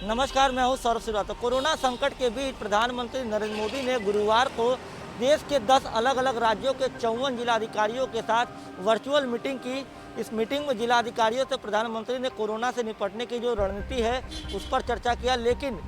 नमस्कार, मैं हूं सौरभ श्रीवास्तव। कोरोना संकट के बीच प्रधानमंत्री नरेंद्र मोदी ने गुरुवार को देश के 10 अलग अलग राज्यों के 54 जिलाधिकारियों के साथ वर्चुअल मीटिंग की। इस मीटिंग में जिलाधिकारियों से प्रधानमंत्री ने कोरोना से निपटने की जो रणनीति है उस पर चर्चा किया, लेकिन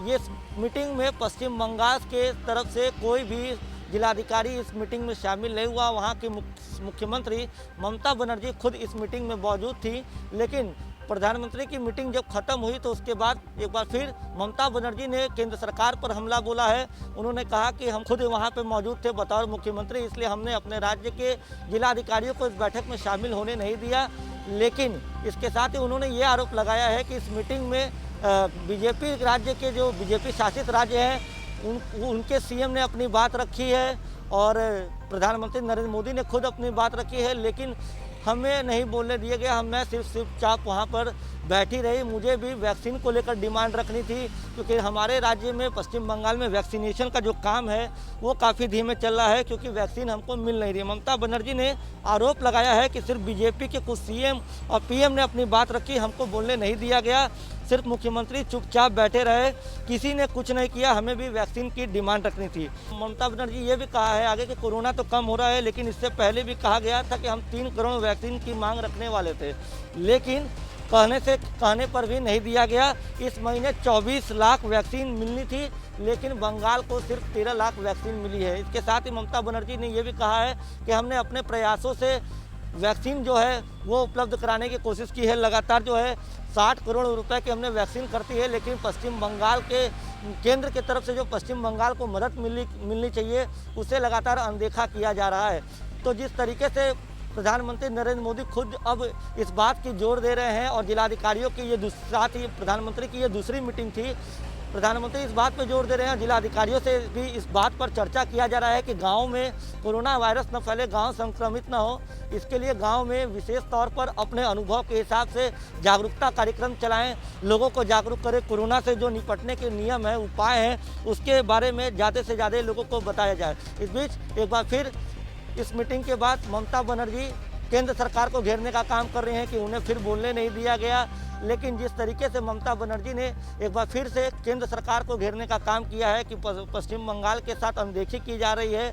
ये मीटिंग में पश्चिम बंगाल के तरफ से कोई भी जिलाधिकारी इस मीटिंग में शामिल नहीं हुआ। वहाँ की मुख्यमंत्री ममता बनर्जी खुद इस मीटिंग में मौजूद थी, लेकिन प्रधानमंत्री की मीटिंग जब खत्म हुई तो उसके बाद एक बार फिर ममता बनर्जी ने केंद्र सरकार पर हमला बोला है। उन्होंने कहा कि हम खुद वहां पे मौजूद थे बतौर मुख्यमंत्री, इसलिए हमने अपने राज्य के जिलाधिकारियों को इस बैठक में शामिल होने नहीं दिया। लेकिन इसके साथ ही उन्होंने ये आरोप लगाया है कि इस मीटिंग में बीजेपी राज्य के जो बीजेपी शासित राज्य हैं उनके सीएम ने अपनी बात रखी है और प्रधानमंत्री नरेंद्र मोदी ने खुद अपनी बात रखी है, लेकिन हमें नहीं बोलने दिया गया। मैं सिर्फ चुपचाप वहाँ पर बैठी रही। मुझे भी वैक्सीन को लेकर डिमांड रखनी थी, क्योंकि हमारे राज्य में पश्चिम बंगाल में वैक्सीनेशन का जो काम है वो काफ़ी धीमे चल रहा है, क्योंकि वैक्सीन हमको मिल नहीं रही। ममता बनर्जी ने आरोप लगाया है कि सिर्फ बीजेपी के कुछ सीएम और पीएम ने अपनी बात रखी, हमको बोलने नहीं दिया गया। सिर्फ मुख्यमंत्री चुपचाप बैठे रहे, किसी ने कुछ नहीं किया। हमें भी वैक्सीन की डिमांड रखनी थी। ममता बनर्जी ये भी कहा है आगे कि कोरोना तो कम हो रहा है, लेकिन इससे पहले भी कहा गया था कि हम 3 करोड़ वैक्सीन की मांग रखने वाले थे, लेकिन कहने पर भी नहीं दिया गया। इस महीने 24 लाख वैक्सीन मिलनी थी, लेकिन बंगाल को सिर्फ 13 लाख वैक्सीन मिली है। इसके साथ ही ममता बनर्जी ने यह भी कहा है कि हमने अपने प्रयासों से वैक्सीन जो है वो उपलब्ध कराने की कोशिश की है। लगातार जो है 60 करोड़ रुपए की हमने वैक्सीन करती है, लेकिन पश्चिम बंगाल के केंद्र की तरफ से जो पश्चिम बंगाल को मदद मिलनी चाहिए उसे लगातार अनदेखा किया जा रहा है। तो जिस तरीके से प्रधानमंत्री नरेंद्र मोदी खुद अब इस बात की जोर दे रहे हैं और जिलाधिकारियों की साथ ही प्रधानमंत्री की ये दूसरी मीटिंग थी, प्रधानमंत्री इस बात पर जोर दे रहे हैं, जिलाधिकारियों से भी इस बात पर चर्चा किया जा रहा है कि गांव में कोरोना वायरस न फैले, गांव संक्रमित न हो। इसके लिए गांव में विशेष तौर पर अपने अनुभव के हिसाब से जागरूकता कार्यक्रम चलाएं, लोगों को जागरूक करें। कोरोना से जो निपटने के नियम हैं, उपाय हैं, उसके बारे में ज़्यादा से ज़्यादा लोगों को बताया जाए। इस बीच एक बार फिर इस मीटिंग के बाद ममता बनर्जी केंद्र सरकार को घेरने का काम कर रहे हैं कि उन्हें फिर बोलने नहीं दिया गया। लेकिन जिस तरीके से ममता बनर्जी ने एक बार फिर से केंद्र सरकार को घेरने का काम किया है कि पश्चिम बंगाल के साथ अनदेखी की जा रही है,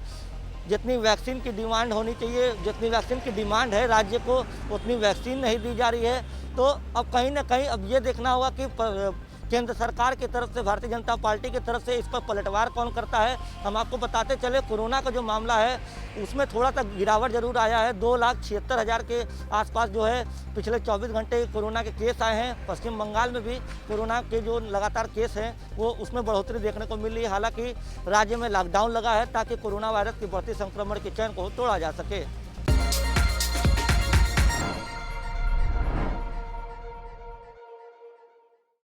जितनी वैक्सीन की डिमांड होनी चाहिए, जितनी वैक्सीन की डिमांड है राज्य को, उतनी वैक्सीन नहीं दी जा रही है। तो अब कहीं ना कहीं अब ये देखना होगा कि केंद्र सरकार की तरफ से, भारतीय जनता पार्टी की तरफ से इस पर पलटवार कौन करता है। हम आपको बताते चले, कोरोना का जो मामला है उसमें थोड़ा सा गिरावट जरूर आया है। 2,76,000 के आसपास जो है पिछले 24 घंटे कोरोना के केस आए हैं। पश्चिम बंगाल में भी कोरोना के जो लगातार केस हैं वो उसमें बढ़ोतरी देखने को मिल रही है। हालांकि राज्य में लॉकडाउन लगा है ताकि कोरोना वायरस की बढ़ती संक्रमण की चेन को तोड़ा जा सके।